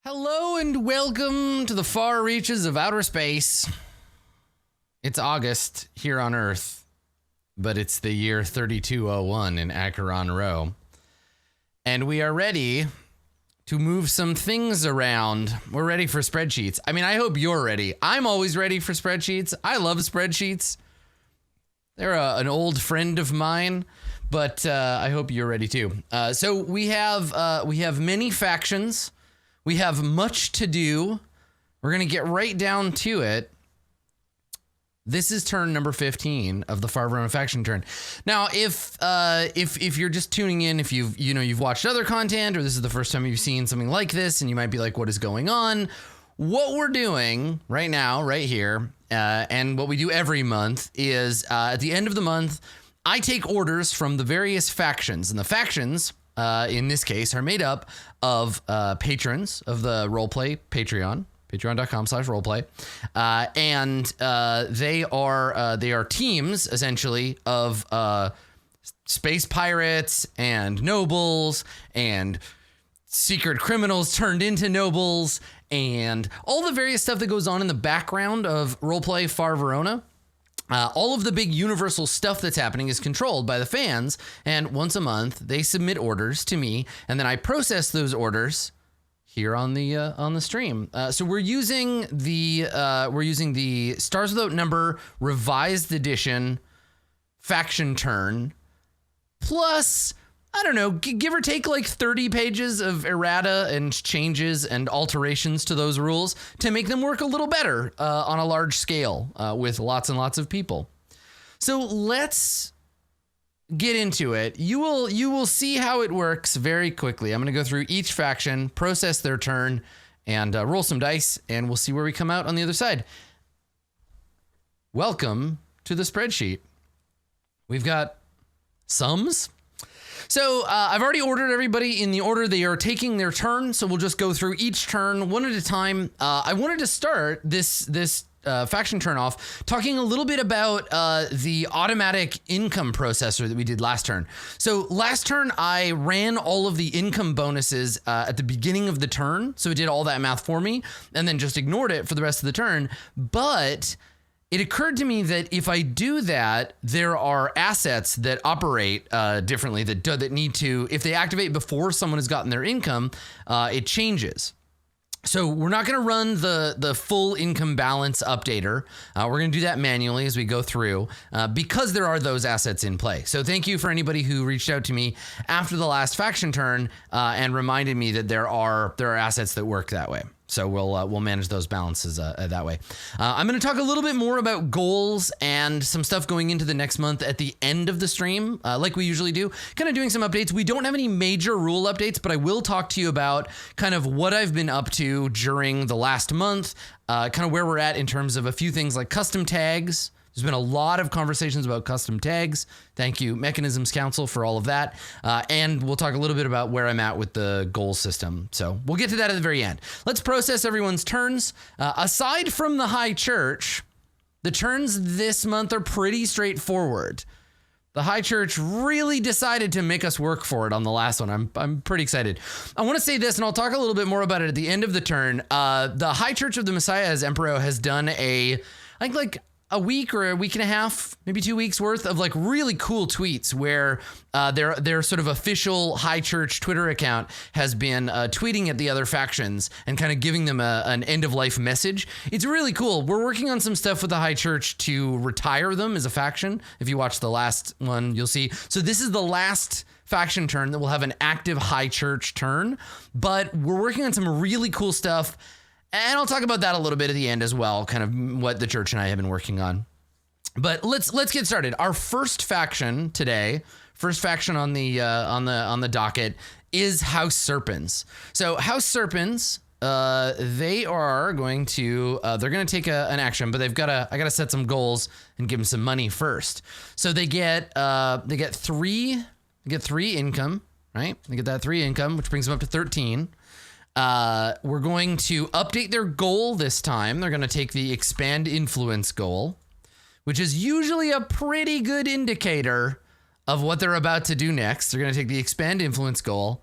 Hello and welcome to the far reaches of outer space. It's August here on Earth, but it's the year 3201 in Acheron Row. And we are ready to move some things around. We're ready for spreadsheets. I mean, I hope you're ready. I'm always ready for spreadsheets. I love spreadsheets. They're an old friend of mine, but I hope you're ready too. So we have many factions. We have much to do. We're going to get right down to it. This is turn number 15 of the Verona faction turn. Now, if you're just tuning in, if you've watched other content, or this is the first time you've seen something like this, and you might be like, what is going on? What we're doing right now, right here, and what we do every month is at the end of the month, I take orders from the various factions, and the factions in this case are made up of patrons of the RollPlay Patreon, patreon.com/rollplay. And they are teams essentially of space pirates and nobles and secret criminals turned into nobles and all the various stuff that goes on in the background of RollPlay Verona. All of the big universal stuff that's happening is controlled by the fans, and once a month they submit orders to me, and then I process those orders here on the stream. So we're using the Stars Without Number revised edition faction turn, plus I don't know, give or take like 30 pages of errata and changes and alterations to those rules to make them work a little better on a large scale with lots and lots of people. So let's get into it. You will see how it works very quickly. I'm going to go through each faction, process their turn, and roll some dice, and we'll see where we come out on the other side. Welcome to the spreadsheet. We've got sums. So I've already ordered everybody in the order they are taking their turn, so we'll just go through each turn one at a time. I wanted to start this faction turn off talking a little bit about the automatic income processor that we did last turn. So last turn, I ran all of the income bonuses at the beginning of the turn, so it did all that math for me, and then just ignored it for the rest of the turn. But it occurred to me that if I do that, there are assets that operate differently that need to, if they activate before someone has gotten their income, it changes. So we're not going to run the full income balance updater. We're going to do that manually as we go through because there are those assets in play. So thank you for anybody who reached out to me after the last faction turn and reminded me that there are assets that work that way. So we'll manage those balances that way. I'm going to talk a little bit more about goals and some stuff going into the next month at the end of the stream, like we usually do. Kind of doing some updates. We don't have any major rule updates, but I will talk to you about kind of what I've been up to during the last month, kind of where we're at in terms of a few things like custom tags. There's been a lot of conversations about custom tags. Thank you, Mechanisms Council, for all of that. And we'll talk a little bit about where I'm at with the goal system. So we'll get to that at the very end. Let's process everyone's turns. Aside from the High Church, the turns this month are pretty straightforward. The High Church really decided to make us work for it on the last one. I'm pretty excited. I want to say this, and I'll talk a little bit more about it at the end of the turn. The High Church of the Messiah as Emperor has done a a week or a week and a half, maybe 2 weeks worth of like really cool tweets where their sort of official High Church Twitter account has been tweeting at the other factions and kind of giving them an end of life message. It's really cool. We're working on some stuff with the High Church to retire them as a faction. If you watch the last one, you'll see. So this is the last faction turn that will have an active High Church turn, but we're working on some really cool stuff. And I'll talk about that a little bit at the end as well, kind of what the church and I have been working on. But let's get started. Our first faction today, first faction on the docket is House Serpents. So House Serpents, they are going to they're going to take an action, but I got to set some goals and give them some money first. So they get 3 income, right? They get that 3 income, which brings them up to 13. We're going to update their goal this time. They're going to take the expand influence goal, which is usually a pretty good indicator of what they're about to do next. They're going to take the expand influence goal.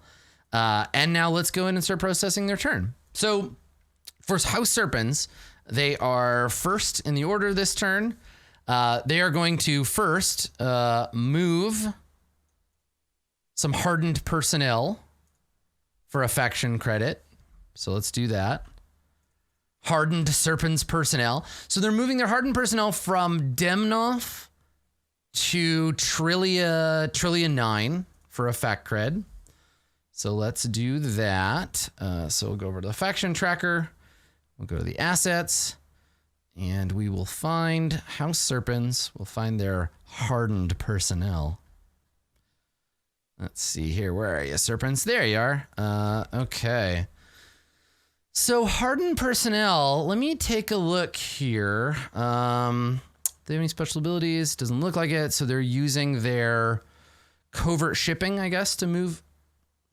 And now let's go in and start processing their turn. So for House Serpents, they are first in the order this turn. They are going to first move some hardened personnel for a faction credit. So let's do that. Hardened Serpents personnel. So they're moving their hardened personnel from Demnoth to Trilliant 9 for a fact cred. So let's do that. So we'll go over to the faction tracker. We'll go to the assets and we will find House Serpents. We'll find their hardened personnel. Let's see here. Where are you, Serpents? There you are. Okay. So hardened personnel, let me take a look here. They have any special abilities? Doesn't look like it. So they're using their covert shipping, I guess, to move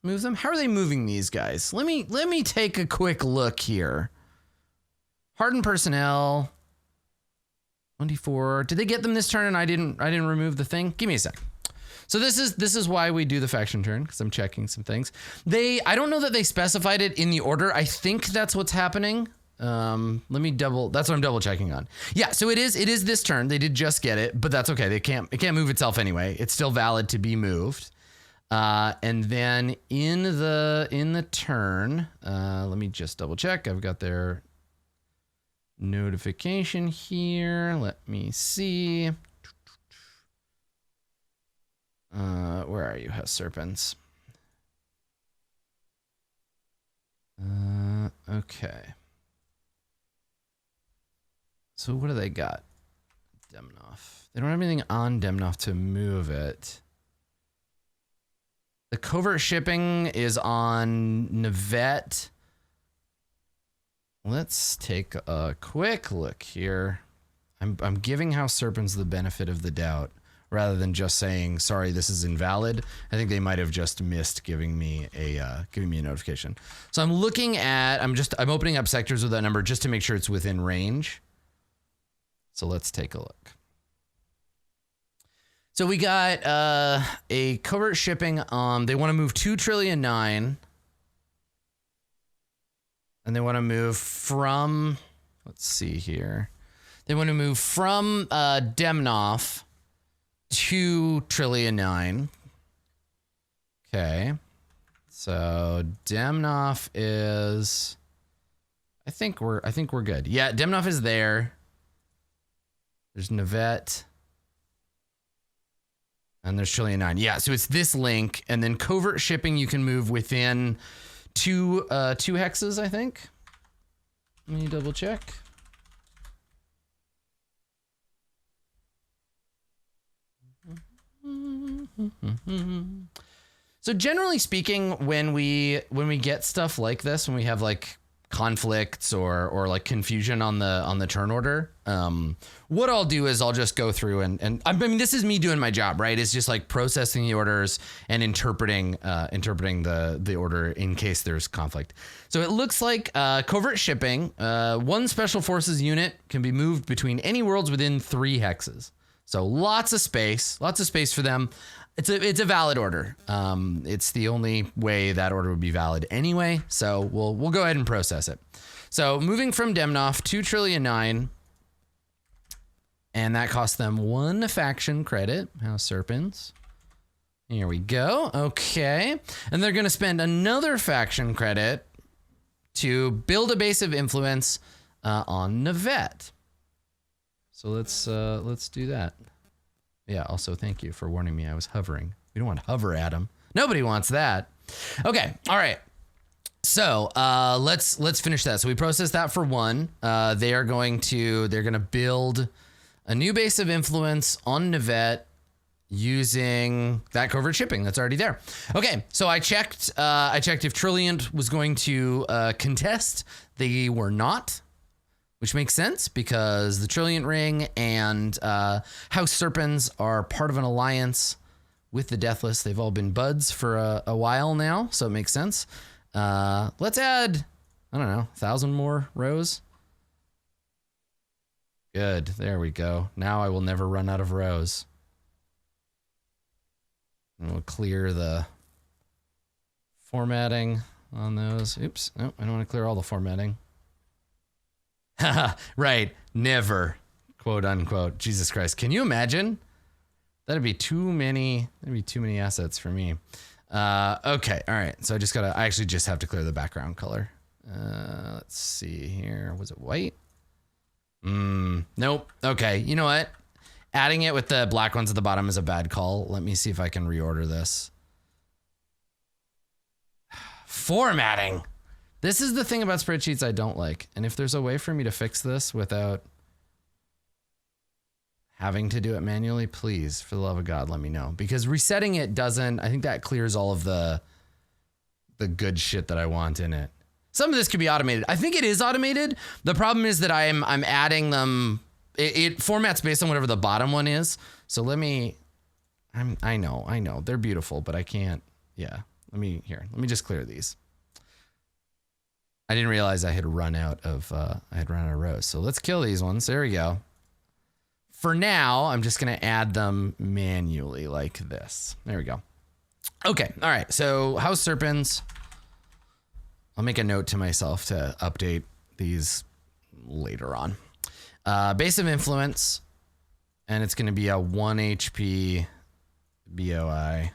them. How are they moving these guys? Let me take a quick look here. Hardened personnel. 1d4. Did they get them this turn and I didn't remove the thing? Give me a sec. So this is why we do the faction turn, because I'm checking some things. I don't know that they specified it in the order. I think that's what's happening. That's what I'm double checking on. Yeah, so it is this turn. They did just get it, but that's okay. It can't move itself anyway. It's still valid to be moved. And then in the turn, let me just double check. I've got their notification here. Let me see. Where are you, House Serpents? Okay. So what do they got? Demnoth. They don't have anything on Demnoth to move it. The covert shipping is on Nivette. Let's take a quick look here. I'm giving House Serpents the benefit of the doubt rather than just saying, sorry, this is invalid. I think they might have just missed giving me a notification. So I'm looking at, I'm opening up sectors with that number just to make sure it's within range. So let's take a look. So we got a covert shipping. They want to move 2 Trillion 9. And they want to move from, let's see here. They want to move from Demnoth to Trillion 9. Okay. So Demnoth is, I think we're good. Yeah, Demnoth is there. There's Nivette. And there's Trillion 9. Yeah, so it's this link, and then covert shipping you can move within two hexes, I think. Let me double check. So generally speaking, when we get stuff like this, when we have like conflicts or like confusion on the turn order, what I'll do is I'll just go through and I mean, this is me doing my job, right? It's just like processing the orders and interpreting the order in case there's conflict. So it looks like covert shipping, one special forces unit can be moved between any worlds within 3 hexes. So lots of space for them. It's a valid order. It's the only way that order would be valid anyway. So we'll go ahead and process it. So moving from Demnoth to Trillion 9, and that costs them 1 faction credit. House Serpents. Here we go. Okay, and they're gonna spend another faction credit to build a base of influence on Nivette. So let's do that. Yeah, also thank you for warning me I was hovering. We don't want to hover at him. Nobody wants that. Okay, all right. So let's finish that. So we processed that for 1. They're gonna build a new base of influence on Nivette using that covert shipping that's already there. Okay, so I checked if Trilliant was going to contest. They were not. Which makes sense because the Trilliant Ring and House Serpents are part of an alliance with the Deathless. They've all been buds for a while now, so it makes sense. Let's add, I don't know, 1,000 more rows. Good, there we go. Now I will never run out of rows. And we'll clear the formatting. on those. Oops. No, I don't want to clear all the formatting. Right. Never. Quote unquote. Jesus Christ. Can you imagine? That'd be too many assets for me. Okay. All right. So I actually just have to clear the background color. Let's see here. Was it white? Nope. Okay. You know what? Adding it with the black ones at the bottom is a bad call. Let me see if I can reorder this. Formatting. This is the thing about spreadsheets I don't like. And if there's a way for me to fix this without having to do it manually, please, for the love of God, let me know. Because resetting it doesn't, I think that clears all of the good shit that I want in it. Some of this could be automated. I think it is automated. The problem is that I'm adding them. It formats based on whatever the bottom one is. So let me, I know. They're beautiful, but I can't. Yeah. Let me just clear these. I didn't realize I had run out of rows. So let's kill these ones. There we go. For now, I'm just going to add them manually like this. There we go. Okay. All right. So House Serpents. I'll make a note to myself to update these later on. Base of Influence. And it's going to be a 1 HP BOI.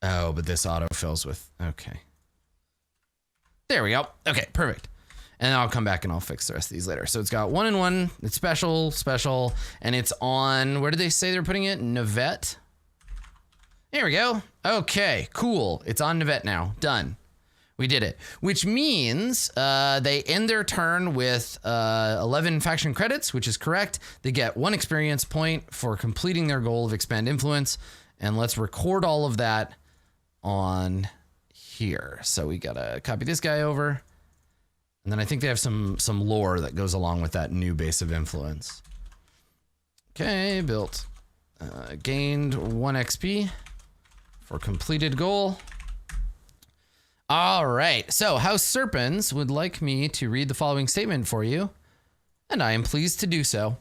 Oh, but this autofills with, okay. There we go. Okay, perfect. And then I'll come back and I'll fix the rest of these later. So it's got 1 and 1. It's special, and it's on, where did they say they're putting it? Navette. There we go. Okay, cool. It's on Navette now. Done. We did it. Which means they end their turn with 11 faction credits, which is correct. They get 1 experience point for completing their goal of expand influence. And let's record all of that on here. So we gotta copy this guy over. And then I think they have some lore that goes along with that new base of influence. Okay, built. Gained 1 XP for completed goal. All right, so House Serpents would like me to read the following statement for you, and I am pleased to do so.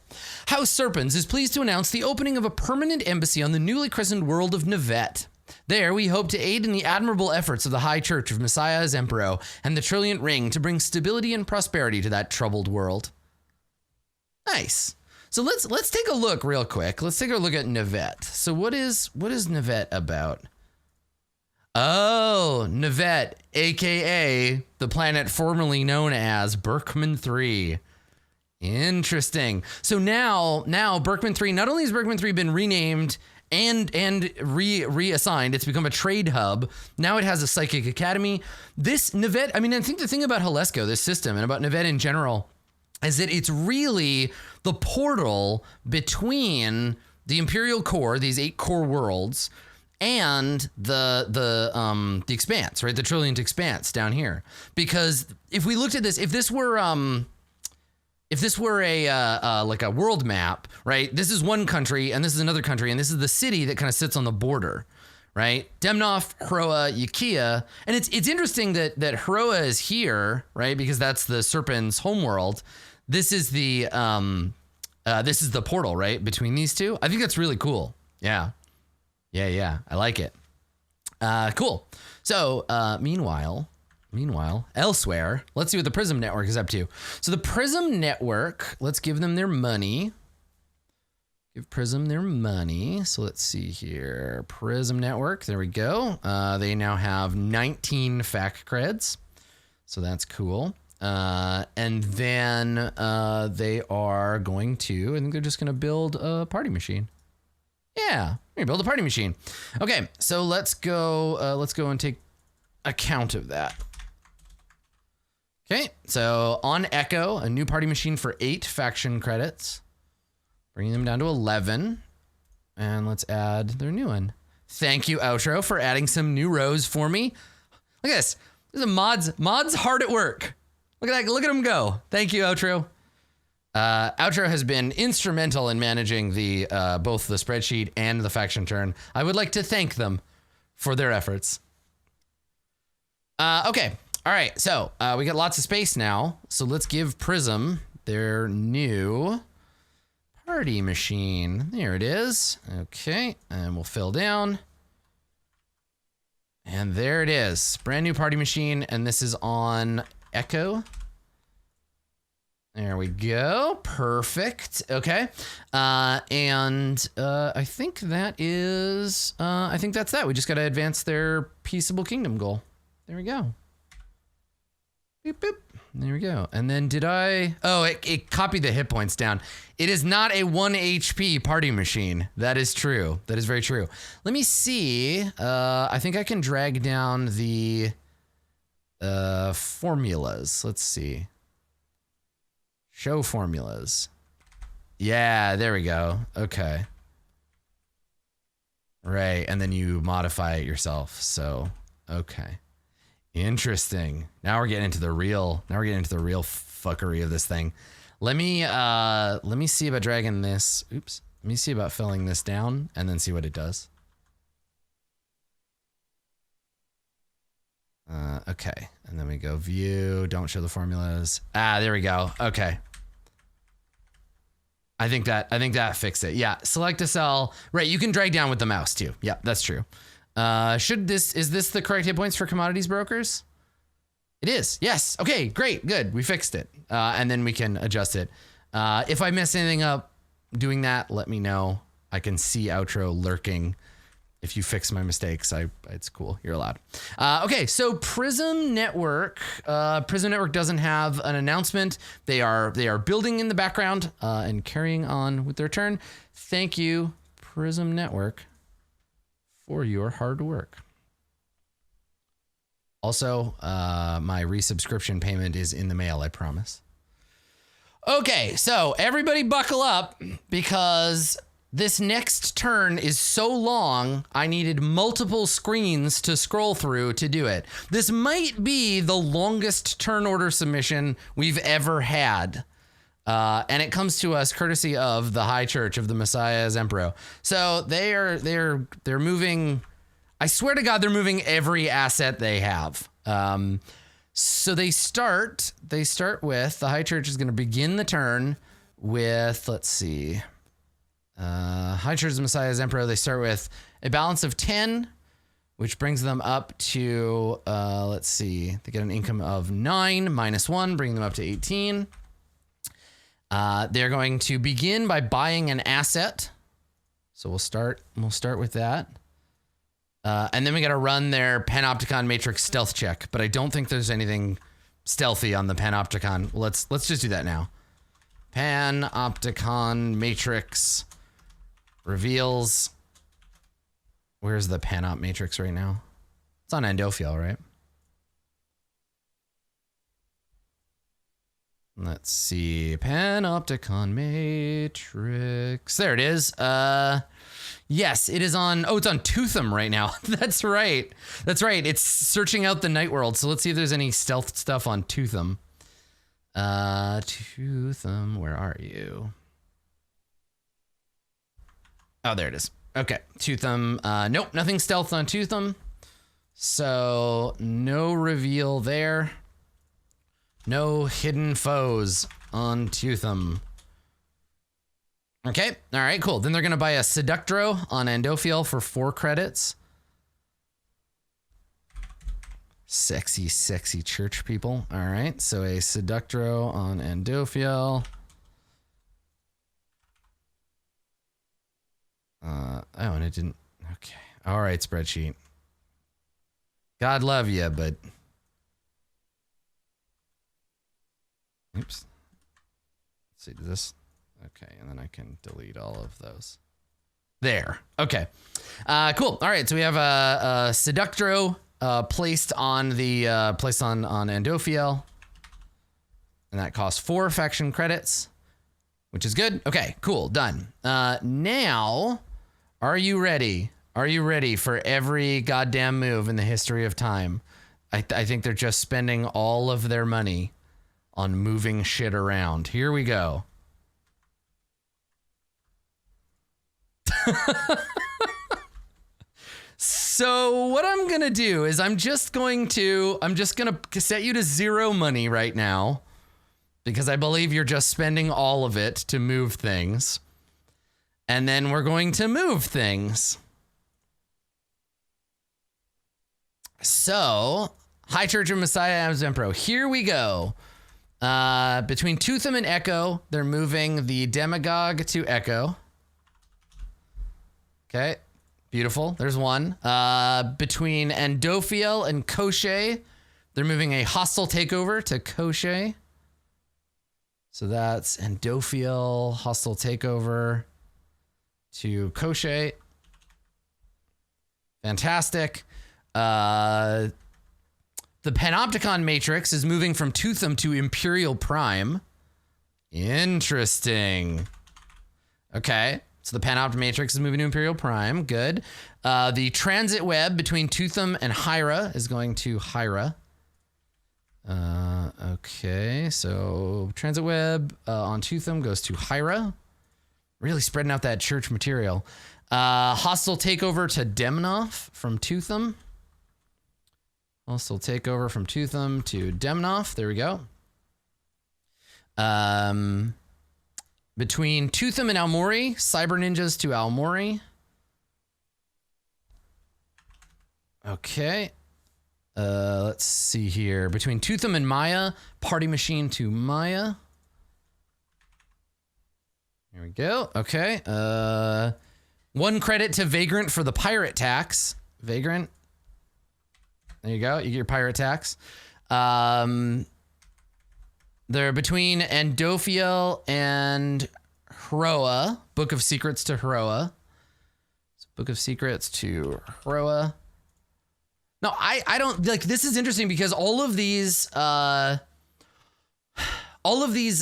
House Serpents is pleased to announce the opening of a permanent embassy on the newly christened world of Navette. There, we hope to aid in the admirable efforts of the High Church of Messiah as Emperor and the Trilliant Ring to bring stability and prosperity to that troubled world. Nice. So let's take a look real quick. Let's take a look at Navette. So what is Navette about? Oh, Navette, aka the planet formerly known as Berkman 3. Interesting. So now Berkman 3, not only has Berkman 3 been renamed and reassigned, it's become a trade hub. Now it has a psychic academy. This Navette, I mean, I think the thing about Halesko, this system, and about Navette in general, is that it's really the portal between the Imperial Core, these 8 core worlds, and the Expanse, right? The Trilliant Expanse down here. Because if we looked at this, if this were a like a world map, right? This is one country and this is another country, and this is the city that kind of sits on the border, right? Demnoth, Heroa, Ukiah, and it's interesting that Heroa is here, right? Because that's the Serpent's homeworld. This is the portal, right, between these two. I think that's really cool. Yeah, I like it. Cool. So meanwhile, elsewhere, let's see what the Prism Network is up to. So the Prism Network, let's give them their money. Give Prism their money. So let's see here. Prism Network, there we go. They now have 19 fact creds. So that's cool. And then they are going to, I think they're just going to build a party machine. Yeah, we're gonna build a party machine. Okay, so let's go and take account of that. Okay, so on Echo, a new party machine for 8 faction credits, bringing them down to 11, and let's add their new one. Thank you, Outro, for adding some new rows for me. Look at this. This is a mods hard at work. Look at that. Look at them go. Thank you, Outro. Outro has been instrumental in managing the both the spreadsheet and the faction turn. I would like to thank them for their efforts. Okay. All right. So we got lots of space now. So let's give Prism their new Party machine. There it is. Okay, and we'll fill down. And there it is. Brand new party machine, and this is on Echo. There we go. Perfect. Okay. I think that is, I think that's that. We just got to advance their Peaceable Kingdom goal. There we go. Boop, boop. There we go. And then did I, oh, it copied the hit points down. It is not a 1 HP party machine. That is true. That is very true. Let me see. I think I can drag down the formulas. Let's see. Show formulas. Yeah, there we go. Okay. Right, and then you modify it yourself. So, okay. Interesting. Now we're getting into the real fuckery of this thing. Let me see about dragging this. Oops. Let me see about filling this down and then see what it does. Okay. And then we go view, don't show the formulas. Ah, there we go. Okay. I think that fixed it. Yeah, select a cell. Right, you can drag down with the mouse too. Yeah, that's true. Is this the correct hit points for commodities brokers? It is. Yes. Okay, great. Good. We fixed it. And then we can adjust it. If I mess anything up doing that, let me know. I can see outro lurking. If you fix my mistakes, it's cool. You're allowed. Okay, so Prism Network. Prism Network doesn't have an announcement. They are building in the background and carrying on with their turn. Thank you, Prism Network, for your hard work. Also, my resubscription payment is in the mail, I promise. Okay, so everybody buckle up because this next turn is so long, I needed multiple screens to scroll through to do it. This might be the longest turn order submission we've ever had. And it comes to us courtesy of the High Church of the Messiah as Emperor. So they're moving, I swear to God, they're moving every asset they have. So they start with, the High Church is going to begin the turn with, let's see, High Church of the Messiah as Emperor. They start with a balance of 10, which brings them up to, let's see, they get an income of 9 -1, bringing them up to 18. They're going to begin by buying an asset. So we'll start with that. And then we got to run their Panopticon Matrix stealth check, but I don't think there's anything stealthy on the Panopticon. Let's just do that now. Panopticon Matrix reveals. Where's the Panop Matrix right now? It's on Endophiel, right? Let's see. Panopticon Matrix. There it is. Yes, it is on. Oh, it's on Tootham right now. That's right. That's right. It's searching out the night world. So let's see if there's any stealth stuff on Tootham. Tootham, where are you? Oh, there it is. Okay, Tootham. Nope, nothing stealth on Tootham. So no reveal there. No hidden foes on Tootham. Okay, all right, cool. Then they're gonna buy a Seductro on Endophiel for 4 credits. Sexy, sexy church people. All right, so a Seductro on Endophiel. Oh, and it didn't. Okay. All right, spreadsheet. God love you, but. Oops. Let's see, does this. Okay, and then I can delete all of those. There. Okay. Cool. All right, so we have a Seductro placed on the on Endophiel. And that costs 4 faction credits, which is good. Okay, cool. Done. Now, are you ready? Are you ready for every goddamn move in the history of time? I think they're just spending all of their money on moving shit around. Here we go. So what I'm going to do is I'm just going to set you to 0 money right now because I believe you're just spending all of it to move things. And then we're going to move things. So, High Church of Messiah Adams Emperor. Here we go. Between Tootham and Echo, they're moving the Demagogue to Echo. Okay, beautiful. There's one. Between Andophiel and Koche, they're moving a hostile takeover to Koche. So that's Andophiel, hostile takeover to Koche. Fantastic. The Panopticon Matrix is moving from Tootham to Imperial Prime. Interesting. Okay, so the Panopticon Matrix is moving to Imperial Prime. Good. The Transit Web between Tootham and Hyra is going to Hyra. Okay, so Transit Web on Tootham goes to Hyra. Really spreading out that church material. Hostile takeover to Demnoff from Tootham. Hostile takeover from Tootham to Demnoff. There we go. Between Tootham and Almori, Cyber Ninjas to Almori. Okay. Let's see here. Between Tootham and Maya, Party Machine to Maya. Here we go. Okay. 1 credit to Vagrant for the pirate tax. Vagrant. There you go. You get your pirate tax. They're between Andophiel and Hroa. Book of Secrets to Hroa. So Book of Secrets to Hroa. No, I don't like, this is interesting because all of these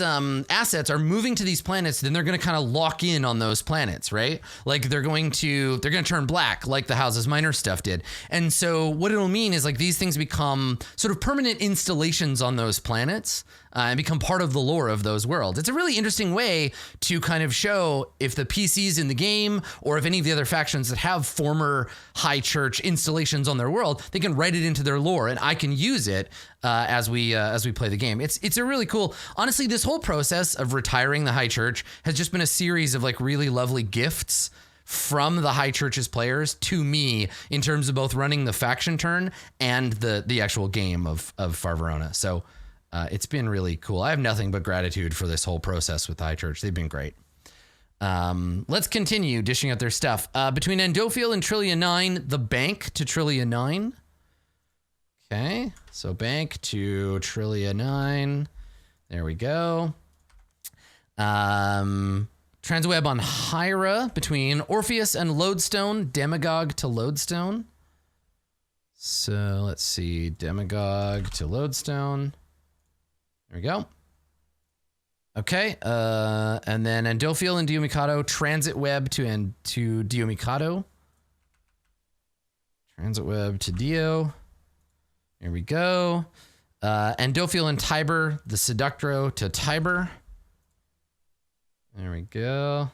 assets are moving to these planets, then they're going to kind of lock in on those planets, right? Like they're going to turn black like the Houses Minor stuff did. And so what it'll mean is like these things become sort of permanent installations on those planets and become part of the lore of those worlds. It's a really interesting way to kind of show if the PCs in the game or if any of the other factions that have former High Church installations on their world, they can write it into their lore and I can use it as we play the game. It's a really cool, honestly, this whole process of retiring the High Church has just been a series of like really lovely gifts from the High Church's players to me in terms of both running the faction turn and the actual game of Far Verona. So it's been really cool. I have nothing but gratitude for this whole process with the High Church. They've been great. Let's continue dishing out their stuff. Between Andophiel and Trilliant 9, the Bank to Trilliant 9. Okay, so Bank to Trilliant 9. There we go. Transweb on Hyra between Orpheus and Lodestone. Demagogue to Lodestone. So let's see. Demagogue to Lodestone. There we go. Okay. And then Andophiel and Diomikado. Transit Web to Diomikado. Transit Web to Dio. Here we go. Andophiel and Tiber, the Seductro to Tiber. There we go.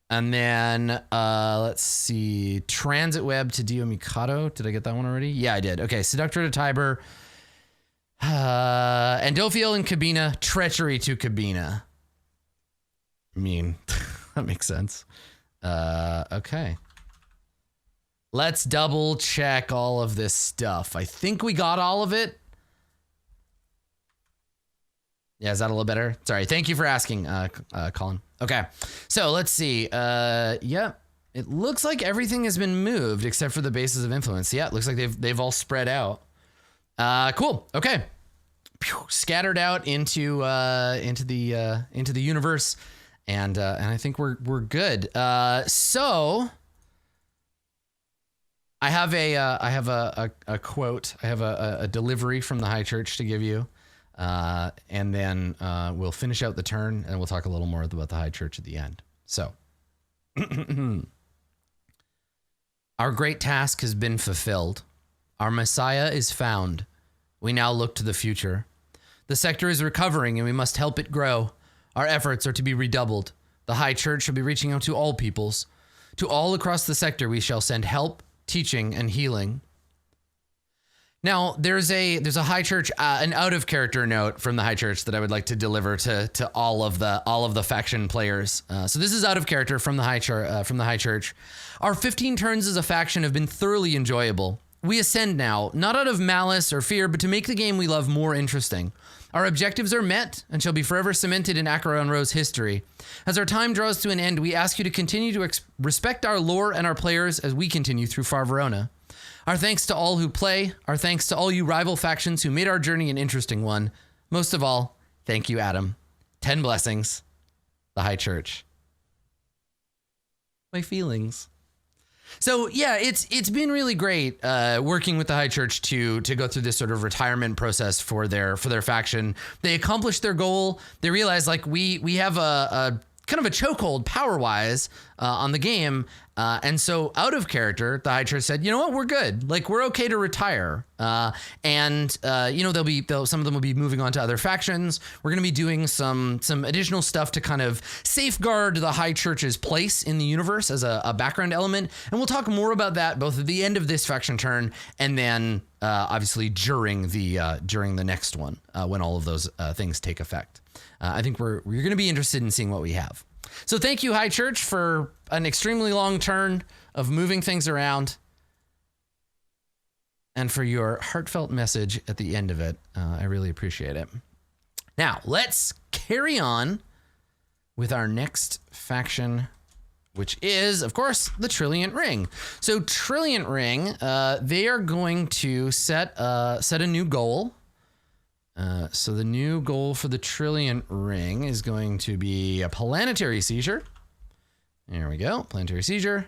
And then, let's see, Transit Web to Diomikado. Did I get that one already? Yeah, I did. Okay, Seductro to Tiber. Andophiel and Cabina, Treachery to Cabina. I mean, that makes sense. Okay. Let's double check all of this stuff. I think we got all of it. Yeah, is that a little better? Sorry, thank you for asking, Colin. Okay, so let's see. Yep, it looks like everything has been moved except for the bases of influence. Yeah, it looks like they've all spread out. Cool. Okay, scattered out into the universe, and I think we're good. So I have a quote. I have a delivery from the High Church to give you. And then we'll finish out the turn and we'll talk a little more about the High Church at the end. So, our great task has been fulfilled. Our Messiah is found. We now look to the future. The sector is recovering and we must help it grow. Our efforts are to be redoubled. The High Church shall be reaching out to all peoples. To all across the sector we shall send help, teaching, and healing. Now, there's a High Church, an out of character note from the High Church that I would like to deliver to all of the faction players. So this is out of character from the High Church. Our 15 turns as a faction have been thoroughly enjoyable. We ascend now, not out of malice or fear, but to make the game we love more interesting. Our objectives are met and shall be forever cemented in Acheron Rose history. As our time draws to an end, we ask you to continue to respect our lore and our players as we continue through Far Verona. Our thanks to all who play. Our thanks to all you rival factions who made our journey an interesting one. Most of all, thank you, Adam. 10 blessings. The High Church. My feelings. So yeah, it's been really great working with the High Church to go through this sort of retirement process for their faction. They accomplished their goal. They realized like we have a kind of a chokehold power-wise on the game. And so out of character, the High Church said, you know what, we're good. Like, we're okay to retire. And some of them will be moving on to other factions. We're going to be doing some additional stuff to kind of safeguard the High Church's place in the universe as a background element. And we'll talk more about that both at the end of this faction turn and then obviously during the next one when all of those things take effect. I think we're going to be interested in seeing what we have. So thank you, High Church, for an extremely long turn of moving things around and for your heartfelt message at the end of it. I really appreciate it. Now, let's carry on with our next faction, which is, of course, the Trilliant Ring. So Trilliant Ring, they are going to set a new goal. So the new goal for the Trilliant Ring is going to be a planetary seizure. There we go, planetary seizure.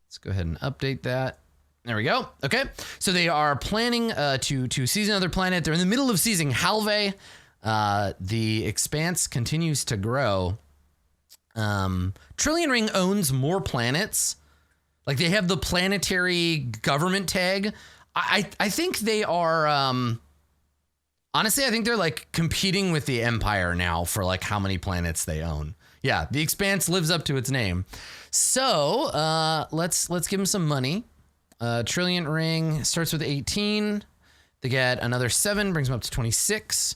Let's go ahead and update that. There we go. Okay, so they are planning to seize another planet. They're in the middle of seizing Halve. The expanse continues to grow. Trilliant Ring owns more planets. Like, they have the planetary government tag. I think they are... Honestly, I think they're like competing with the Empire now for like how many planets they own. Yeah, the Expanse lives up to its name. So let's give them some money. Trilliant Ring starts with 18. They get another 7, brings them up to 26.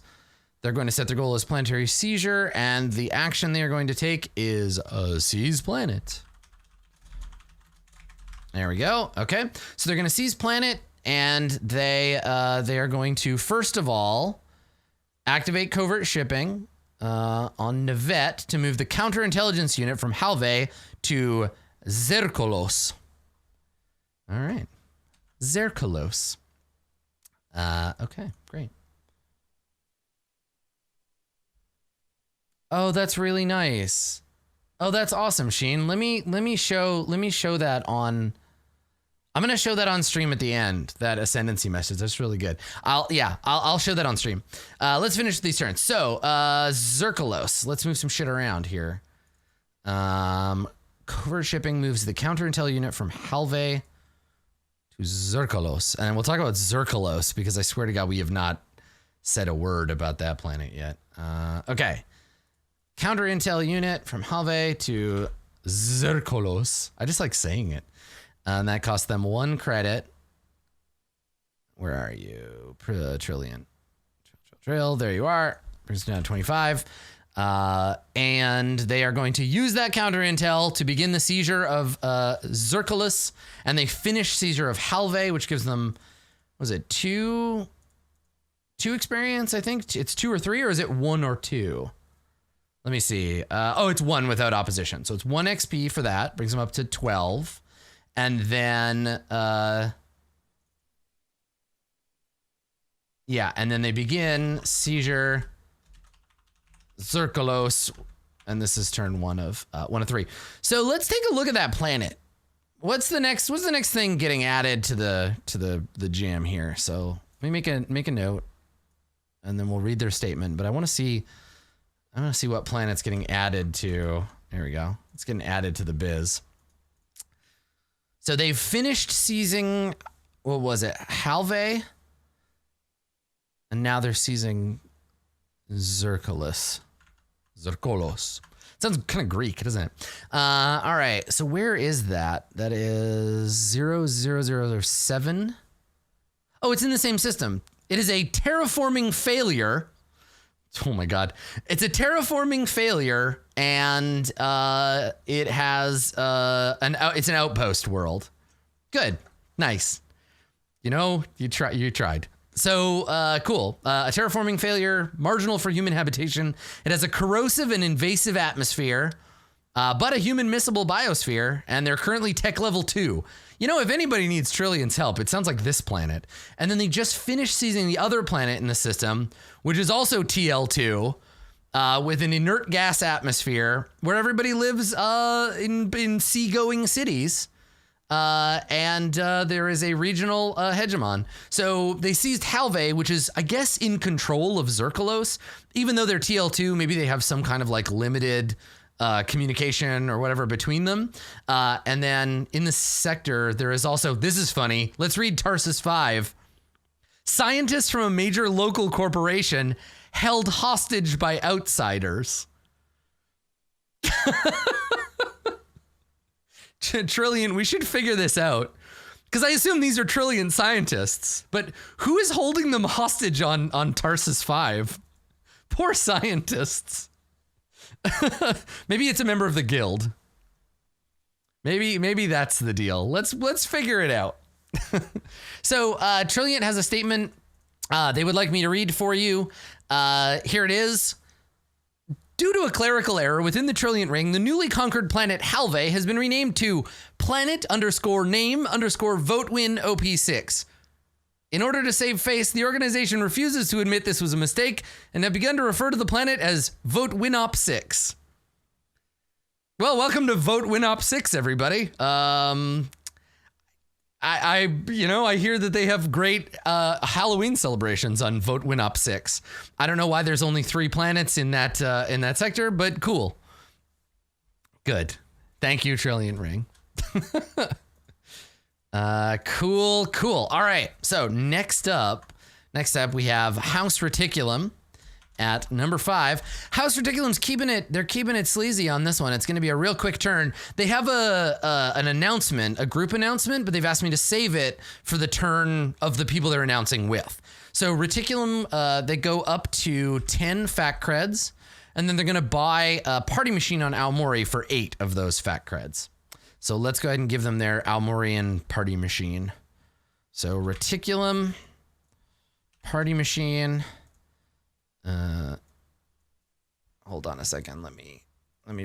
They're going to set their goal as planetary seizure, and the action they are going to take is seize planet. There we go. Okay, so they're going to seize planet. And they are going to, first of all, activate covert shipping on Nevet to move the counterintelligence unit from Halve to Zerkolos. All right. Zerkolos. Okay, great. Oh, that's really nice. Oh, that's awesome, Sheen. Let me show that on... I'm going to show that on stream at the end, that ascendancy message. That's really good. I'll show that on stream. Let's finish these turns. So, Zerkolos. Let's move some shit around here. Covert shipping moves the counterintel unit from Halve to Zerkolos. And we'll talk about Zerkolos because I swear to God, we have not said a word about that planet yet. Okay. Counterintel unit from Halve to Zerkolos. I just like saying it. And that cost them 1 credit. Where are you? Trilliant. Trill. There you are. Brings it down to 25. And they are going to use that counter intel to begin the seizure of Zerkolos. And they finish seizure of Halve, which gives them, was it 2 experience, I think? It's 2 or 3, or is it 1 or 2? Let me see. It's 1 without opposition. So it's 1 XP for that. Brings them up to 12. And then, and then they begin seizure Zerkolos, and this is turn 1 of 3. So let's take a look at that planet. What's the next thing getting added to the jam here? So let me make a note, and then we'll read their statement. But I want to see what planet's getting added to. There we go. It's getting added to the biz. So they've finished seizing, what was it, Halve? And now they're seizing Zerkolos. Sounds kind of Greek, doesn't it? All right, so where is that? That is 0007. Oh, it's in the same system. It is a terraforming failure. Oh my God. It's a terraforming failure, and it has it's an outpost world. Good. Nice. You know, you tried. So cool. A terraforming failure, marginal for human habitation. It has a corrosive and invasive atmosphere, but a human missable biosphere, and they're currently tech level 2. You know, if anybody needs Trilliant's help, it sounds like this planet. And then they just finished seizing the other planet in the system, which is also TL2, with an inert gas atmosphere where everybody lives in seagoing cities. And there is a regional hegemon. So they seized Halve, which is, I guess, in control of Zerkalos. Even though they're TL2, maybe they have some kind of like limited communication or whatever between them. And then in the sector, there is also, this is funny. Let's read Tarsus 5. Scientists from a major local corporation held hostage by outsiders. Trilliant, we should figure this out. Because I assume these are Trilliant scientists. But who is holding them hostage on Tarsus 5? Poor scientists. Maybe it's a member of the guild. Maybe that's the deal. Let's figure it out. So Trilliant has a statement they would like me to read for you. Here it is. Due to a clerical error within the Trilliant Ring, the newly conquered planet Halve has been renamed to planet_name_VoteWin OP6. In order to save face, the organization refuses to admit this was a mistake and have begun to refer to the planet as VoteWinOp6. Well, welcome to VoteWinOp6, everybody. I hear that they have great Halloween celebrations on VoteWinOp6. I don't know why there's only 3 planets in that sector, but cool. Good. Thank you, Trilliant Ring. Cool. All right. So next up we have House Reticulum at number 5. House Reticulum's keeping it sleazy on this one. It's going to be a real quick turn. They have an announcement, a group announcement, but they've asked me to save it for the turn of the people they're announcing with. So Reticulum, they go up to 10 fact creds, and then they're going to buy a party machine on Aomori for 8 of those fact creds. So let's go ahead and give them their Aomorian party machine. So Reticulum, party machine. Hold on a second. Let me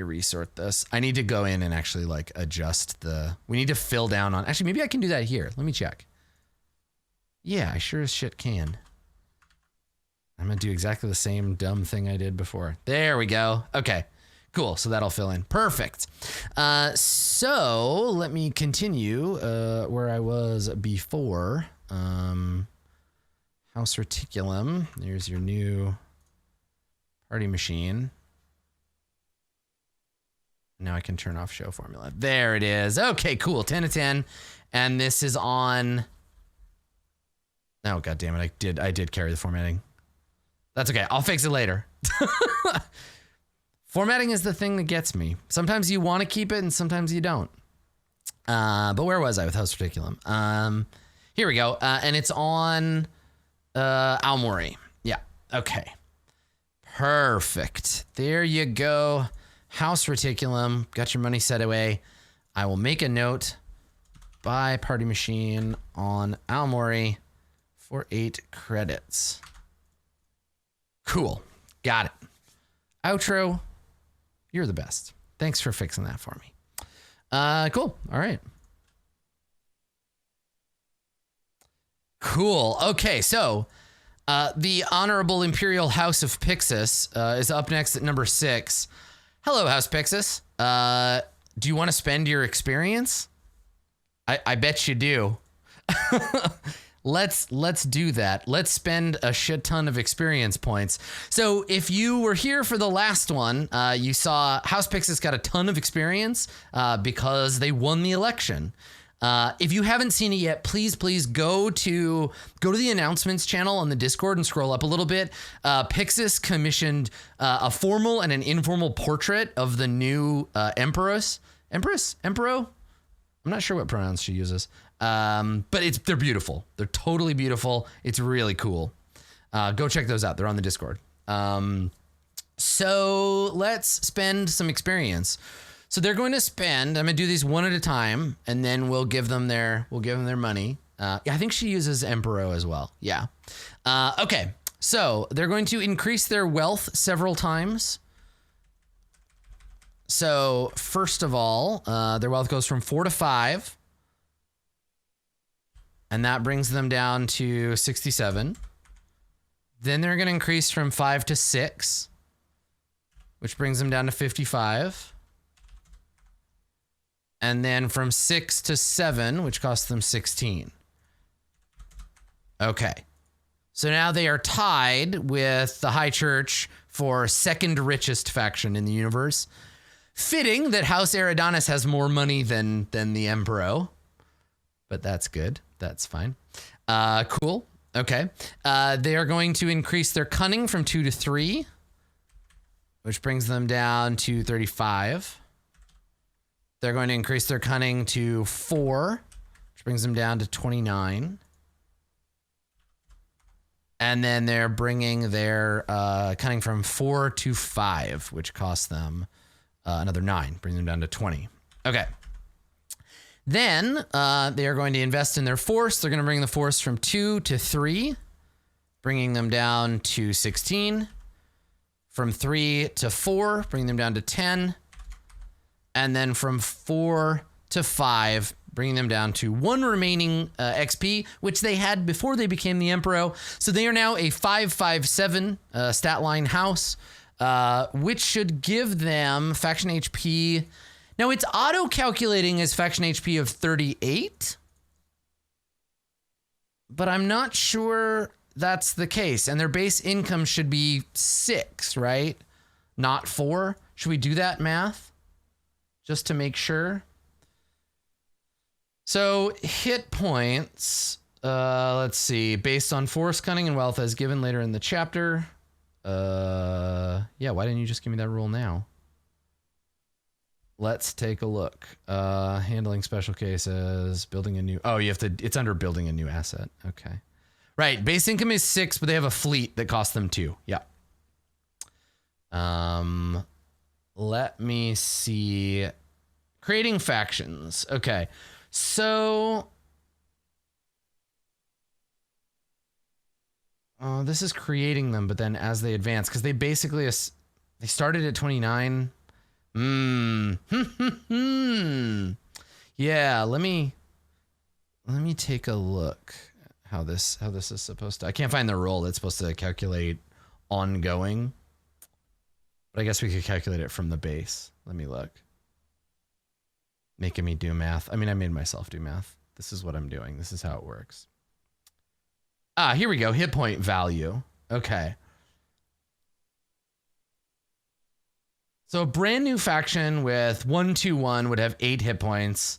resort this. I need to go in and actually like adjust we need to fill down on, actually, maybe I can do that here. Let me check. Yeah, I sure as shit can. I'm going to do exactly the same dumb thing I did before. There we go. Okay, cool. So that'll fill in. Perfect. So let me continue where I was before. House Reticulum. There's your new party machine. Now I can turn off show formula. There it is. Okay, cool. 10 to 10. And this is on. Oh, God damn it. I did carry the formatting. That's okay. I'll fix it later. Formatting is the thing that gets me. Sometimes you want to keep it and sometimes you don't. But where was I with House Reticulum? Here we go. And it's on Aomori. Yeah. Okay. Perfect. There you go. House Reticulum. Got your money set away. I will make a note. Buy party machine on Aomori for 8 credits. Cool. Got it. Outro. You're the best. Thanks for fixing that for me. Cool. All right. Cool. Okay, so the Honorable Imperial House of Pyxis is up next at number 6. Hello, House Pyxis. Do you want to spend your experience? I bet you do. Let's do that. Let's spend a shit ton of experience points. So if you were here for the last one, you saw House Pyxis got a ton of experience because they won the election. If you haven't seen it yet, please go to the announcements channel on the Discord and scroll up a little bit. Pyxis commissioned a formal and an informal portrait of the new Emperor. I'm not sure what pronouns she uses. But they're beautiful. They're totally beautiful. It's really cool. Go check those out. They're on the Discord. So let's spend some experience. So they're going to spend, I'm going to do these one at a time, and then we'll give them their money. Yeah, I think she uses Emperor as well. Yeah. Okay. So they're going to increase their wealth several times. So first of all, their wealth goes from 4 to 5. And that brings them down to 67. Then they're going to increase from 5 to 6, which brings them down to 55. And then from 6 to 7, which costs them 16. Okay. So now they are tied with the High Church for second richest faction in the universe. Fitting that House Eridanus has more money than the Emperor. But that's good. That's fine. Cool. Okay. They are going to increase their cunning from 2 to 3, which brings them down to 35. They're going to increase their cunning to 4, which brings them down to 29. And then they're bringing their cunning from 4 to 5, which costs them another 9, bringing them down to 20. Okay. Then they are going to invest in their force. They're going to bring the force from 2 to 3, bringing them down to 16. From 3 to 4, bringing them down to 10. And then from 4 to 5, bringing them down to 1 remaining XP, which they had before they became the Emperor. So they are now a 557 stat line house, which should give them faction HP. Now, it's auto-calculating as faction HP of 38, but I'm not sure that's the case. And their base income should be 6, right? Not 4. Should we do that math just to make sure? So hit points, let's see, based on force, cunning, and wealth as given later in the chapter. Yeah, why didn't you just give me that rule now? Let's take a look. Handling special cases, building a new... Oh, you have to... It's under building a new asset. Okay. Right. Base income is 6, but they have a fleet that costs them 2. Yeah. Let me see. Creating factions. Okay. So... this is creating them, but then as they advance, because they basically... They started at 29... Yeah, let me take a look how this is supposed to. I can't find the rule that's supposed to calculate ongoing, but I guess we could calculate it from the base. Let me look. Making me do math. I mean, I made myself do math. This is what I'm doing. This is how it works. Here we go. Hit point value. Okay. So a brand new faction with 121 would have 8 hit points.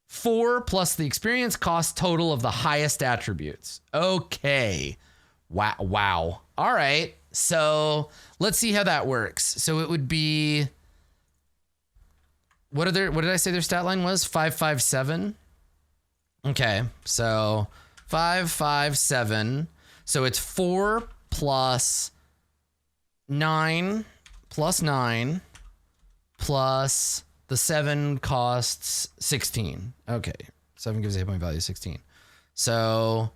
4 plus the experience cost total of the highest attributes. Okay. Wow. All right. So let's see how that works. So it would be... What did I say their stat line was? 557. Okay. So 557. So it's 4 plus 9 plus 9 plus the 7 costs 16. Okay. 7 gives a hit point value 16. So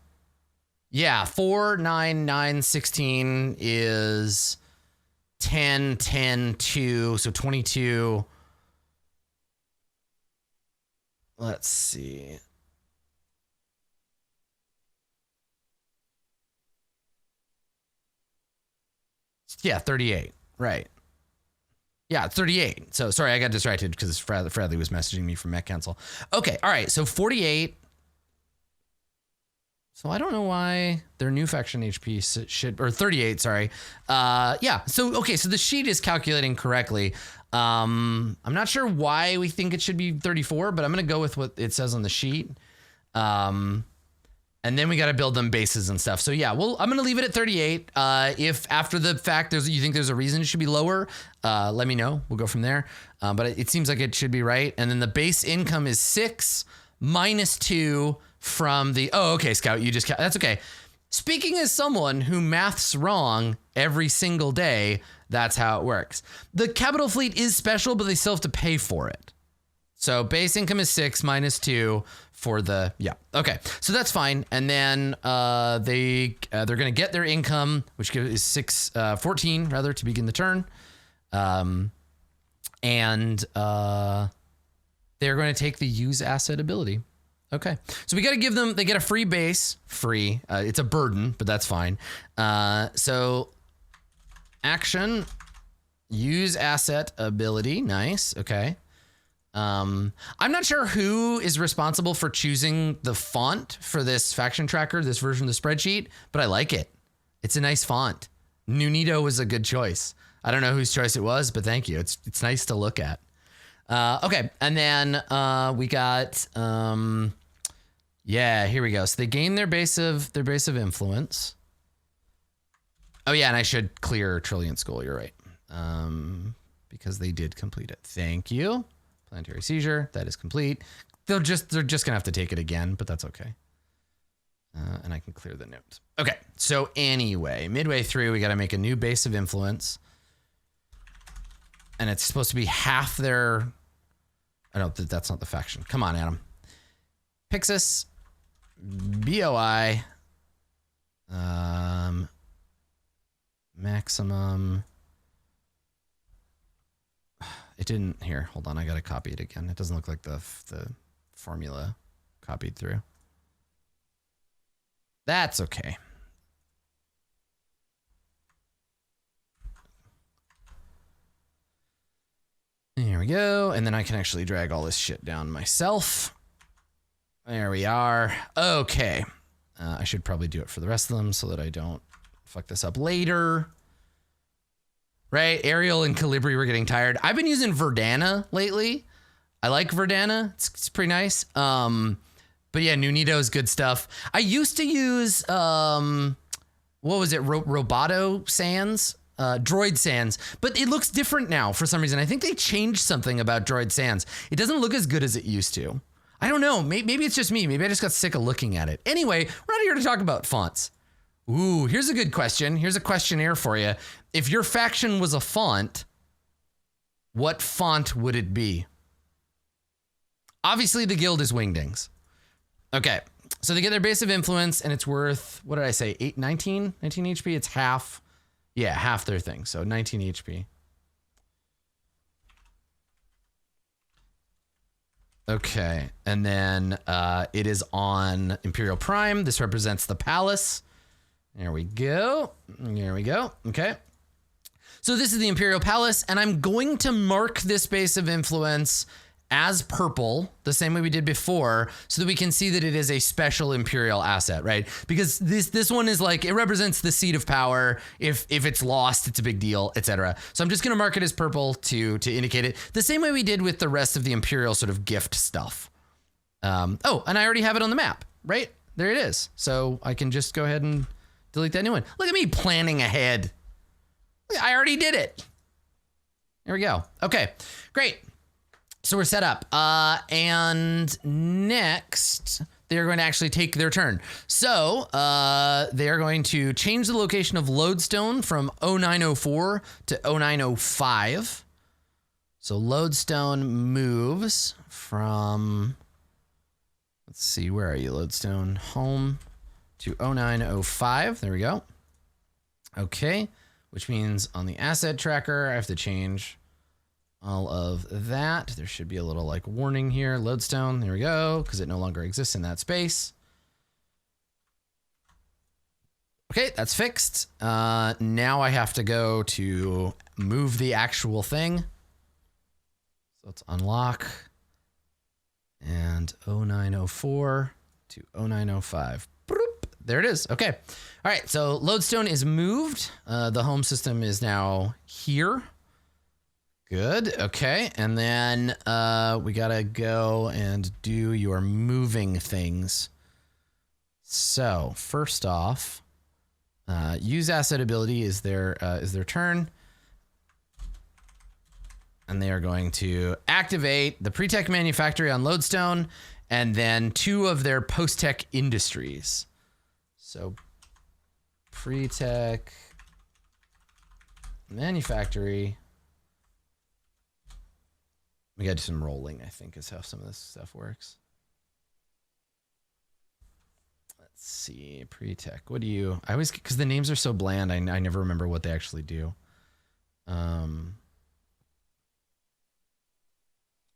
yeah, 4, 9, 9, 16 is 10, 10, 2. So 22. Let's see. Yeah, 38. Right. Yeah, 38. So sorry, I got distracted because Bradley was messaging me from Mech Council. Okay, all right. So 48. So I don't know why their new faction HP should, or 38. Sorry. Yeah. So okay. So the sheet is calculating correctly. I'm not sure why we think it should be 34, but I'm gonna go with what it says on the sheet. And then we got to build them bases and stuff. So yeah, well, I'm going to leave it at 38. If after the fact you think there's a reason it should be lower, let me know. We'll go from there. But it seems like it should be right. And then the base income is 6 minus 2 from the, oh, okay, Scout, you just, that's okay. Speaking as someone who maths wrong every single day, that's how it works. The capital fleet is special, but they still have to pay for it. So base income is 6 minus 2 for the, yeah. Okay, so that's fine. And then they're going to get their income, which is 14 rather, to begin the turn. And they're going to take the use asset ability. Okay, so we got to give them, they get a free base, it's a burden, but that's fine. So action, use asset ability, nice, okay. I'm not sure who is responsible for choosing the font for this faction tracker, this version of the spreadsheet, but I like it. It's a nice font. Nunito was a good choice. I don't know whose choice it was, but thank you. It's nice to look at. Okay, and then we got yeah, here we go. So they gain their base of influence. Oh yeah, and I should clear Trilliant School. You're right, because they did complete it. Thank you. Planetary seizure, that is complete. They're just gonna have to take it again, but that's okay. And I can clear the note. Okay, so anyway, midway through, we got to make a new base of influence, and it's supposed to be half their. I don't. That's not the faction. Come on, Adam. Pyxis, BOI, maximum. It didn't here. Hold on, I gotta copy it again. It doesn't look like the formula copied through. That's okay. There we go. And then I can actually drag all this shit down myself. There we are. Okay. I should probably do it for the rest of them so that I don't fuck this up later. Right? Ariel and Calibri were getting tired. I've been using Verdana lately. I like Verdana. It's pretty nice. But yeah, Nunito is good stuff. I used to use, what was it? Roboto Sans? Droid Sans. But it looks different now for some reason. I think they changed something about Droid Sans. It doesn't look as good as it used to. I don't know. Maybe it's just me. Maybe I just got sick of looking at it. Anyway, we're not here to talk about fonts. Ooh, here's a good question. Here's a questionnaire for you. If your faction was a font, what font would it be? Obviously, the guild is Wingdings. Okay, so they get their base of influence, and it's worth, what did I say, 19 HP? It's half, yeah, half their thing, so 19 HP. Okay, and then it is on Imperial Prime. This represents the palace. There we go. There we go. Okay. So this is the Imperial Palace, and I'm going to mark this base of influence as purple, the same way we did before, so that we can see that it is a special Imperial asset, right? Because this one is like, it represents the seat of power. If it's lost, it's a big deal, etc. So I'm just gonna mark it as purple to indicate it, the same way we did with the rest of the Imperial sort of gift stuff. Oh, and I already have it on the map, right? There it is. So I can just go ahead and delete that new one. Look at me planning ahead. I already did it. There we go. Okay, great. So we're set up. And next, they're going to actually take their turn. So they're going to change the location of Lodestone from 0904 to 0905. So Lodestone moves from, let's see, where are you, Lodestone? Home to 0905. There we go. Okay, which means on the asset tracker, I have to change all of that. There should be a little like warning here. Lodestone, there we go, because it no longer exists in that space. Okay, that's fixed. Now I have to go to move the actual thing. So let's unlock. And 0904 to 0905. There it is. Okay. All right. So Lodestone is moved. The home system is now here. Good. Okay. And then we got to go and do your moving things. So first off, use asset ability is their turn. And they are going to activate the pre-tech manufactory on Lodestone and then 2 of their post-tech industries. So pre-tech manufactory. We gotta do some rolling, I think, is how some of this stuff works. Let's see, pre-tech. What do you? I always, because the names are so bland, I never remember what they actually do.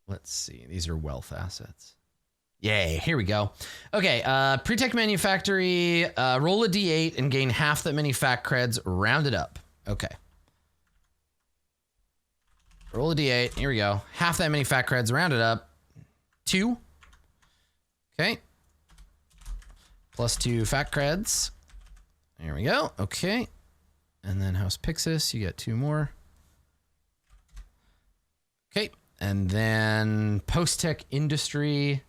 Let's see. These are wealth assets. Yay, here we go. Okay, pre-tech manufactory, roll a d8 and gain half that many fact creds, rounded up. Okay. Roll a d8, here we go. Half that many fact creds, rounded up. 2. Okay. +2 fact creds. There we go, okay. And then House Pyxis, you get 2 more. Okay, and then post-tech industry.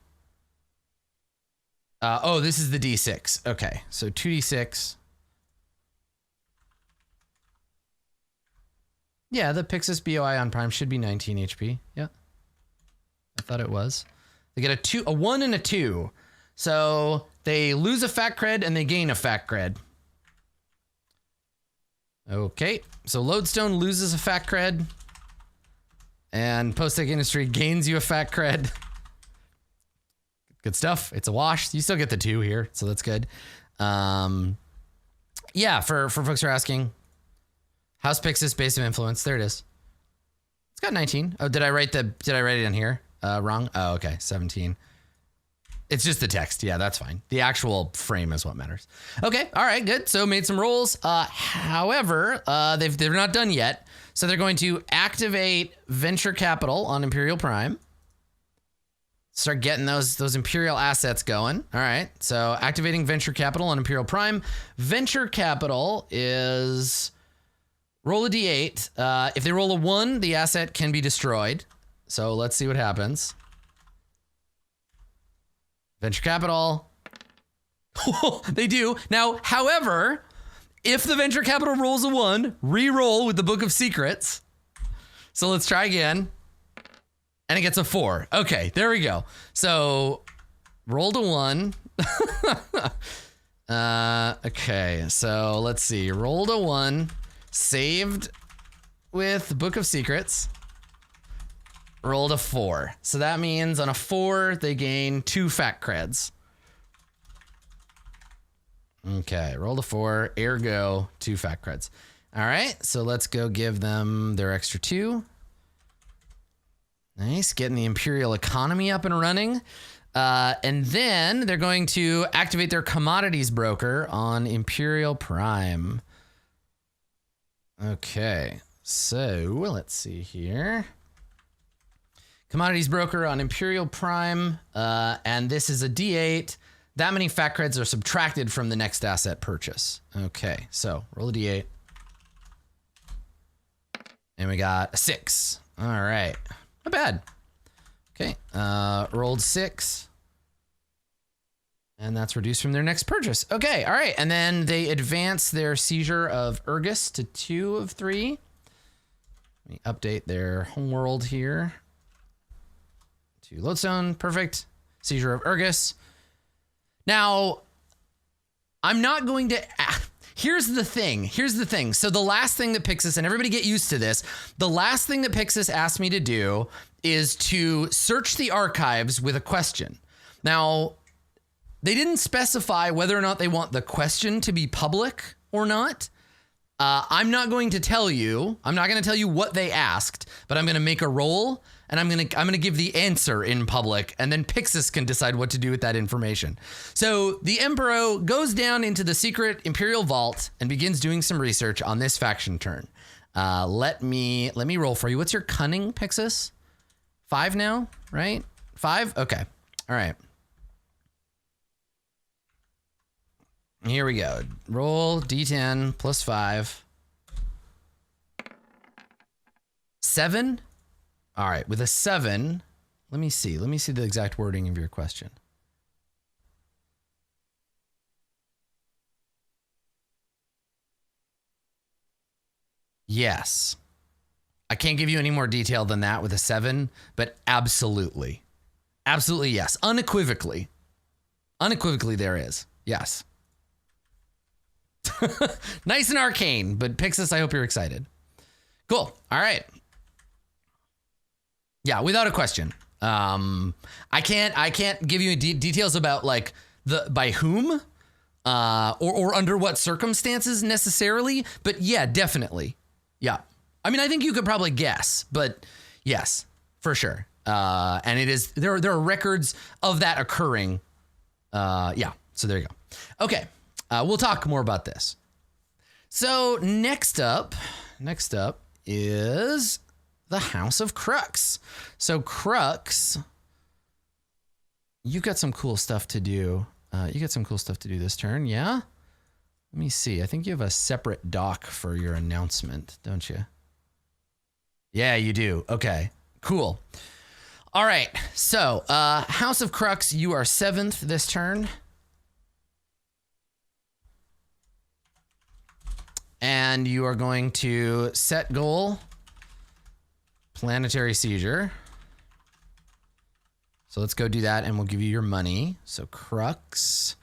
Oh, this is the D6. Okay, so 2d6. Yeah, the Pyxis BOI on Prime should be 19 HP. Yeah, I thought it was. They get a 1 and a 2. So they lose a fact cred and they gain a fact cred. Okay, so Lodestone loses a fact cred. And post-tech industry gains you a fact cred. Good stuff. It's a wash. You still get the 2 here, so that's good. Yeah, for folks who are asking, House Pyxis, base of influence. There it is. It's got 19. Oh, did I write it in here? Wrong. Oh, okay, 17. It's just the text. Yeah, that's fine. The actual frame is what matters. Okay, all right, good. So made some rolls. However, they're not done yet. So they're going to activate venture capital on Imperial Prime. Start getting those Imperial assets going. All right, so activating venture capital on Imperial Prime. Venture capital is roll a d8. If they roll a 1, the asset can be destroyed. So let's see what happens. Venture capital. They do. Now, however, if the venture capital rolls a 1, re-roll with the Book of Secrets. So let's try again. And it gets a 4. Okay, there we go. So rolled a 1. Okay, so let's see. Rolled a 1. Saved with Book of Secrets. Rolled a 4. So that means on a 4, they gain 2 fact creds. Okay, rolled a 4, ergo 2 fact creds. All right, so let's go give them their extra 2. Nice, getting the Imperial economy up and running. And then they're going to activate their commodities broker on Imperial Prime. Okay, so let's see here. Commodities broker on Imperial Prime, and this is a D8. That many fact creds are subtracted from the next asset purchase. Okay, so roll a D8. And we got a 6. All right, not bad. Okay, rolled 6. And that's reduced from their next purchase. Okay, all right, and then they advance their seizure of Urgus to 2 of 3. Let me update their homeworld here. To Lodestone, perfect. Seizure of Urgus. Now, I'm not going to... Here's the thing. So the last thing that Pyxis, and everybody get used to this, the last thing that Pyxis asked me to do is to search the archives with a question. Now, they didn't specify whether or not they want the question to be public or not. I'm not going to tell you. I'm not going to tell you what they asked, but I'm going to make a roll. And I'm gonna give the answer in public, and then Pyxis can decide what to do with that information. So the Emperor goes down into the secret Imperial vault and begins doing some research on this faction turn. Let me roll for you. What's your cunning, Pyxis? 5 now, right? 5? Okay. All right. Here we go. Roll D10 plus 5. 7. All right, with a 7, let me see the exact wording of your question. Yes. I can't give you any more detail than that with a 7, but absolutely. Absolutely, yes. Unequivocally. Unequivocally, there is. Yes. Nice and arcane, but Pyxis, I hope you're excited. Cool. All right. Yeah, without a question. I can't give you details about like by whom or under what circumstances necessarily, but yeah, definitely. Yeah. I mean, I think you could probably guess, but yes, for sure. And it is there are records of that occurring. Yeah. So there you go. Okay. We'll talk more about this. So next up is the House of Crux. So Crux, you've got some cool stuff to do. You got some cool stuff to do this turn, yeah? Let me see. I think you have a separate doc for your announcement, don't you? Yeah, you do. Okay, cool. All right, so House of Crux, you are 7th this turn. And you are going to set goal, planetary seizure. So let's go do that and we'll give you your money. So Crux,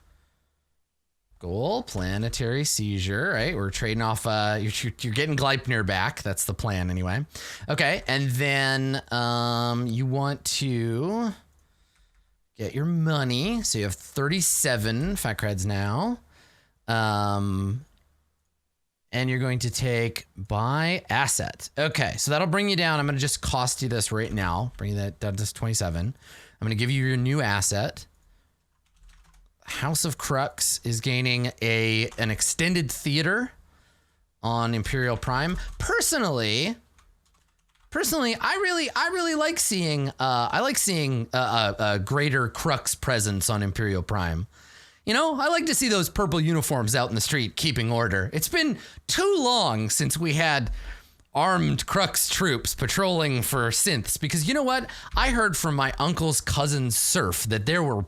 goal, planetary seizure, right? We're trading off, you're getting Gleipnir back. That's the plan anyway. Okay, and then you want to get your money. So you have 37 fat creds now. And you're going to take buy asset. Okay, so that'll bring you down. I'm going to just cost you this right now. Bring you that down to 27. I'm going to give you your new asset. House of Crux is gaining an extended theater on Imperial Prime. Personally, I really like seeing a greater Crux presence on Imperial Prime. You know, I like to see those purple uniforms out in the street keeping order. It's been too long since we had armed Crux troops patrolling for synths, because you know what? I heard from my uncle's cousin's serf that there were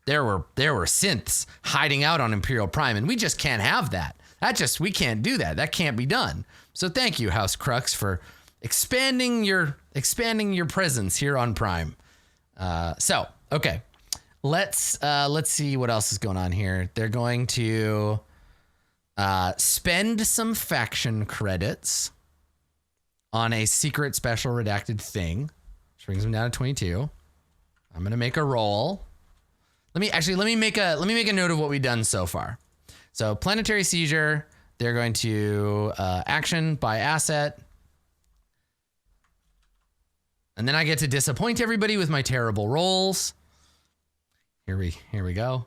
synths hiding out on Imperial Prime, and we just can't have that. We can't do that. That can't be done. So thank you, House Crux, for expanding your presence here on Prime. Okay. Let's see what else is going on here. They're going to spend some faction credits on a secret special redacted thing, which brings them down to 22. I'm gonna make a roll. Let me make a note of what we've done so far. So planetary seizure, they're going to action by asset. And then I get to disappoint everybody with my terrible rolls. Here we go.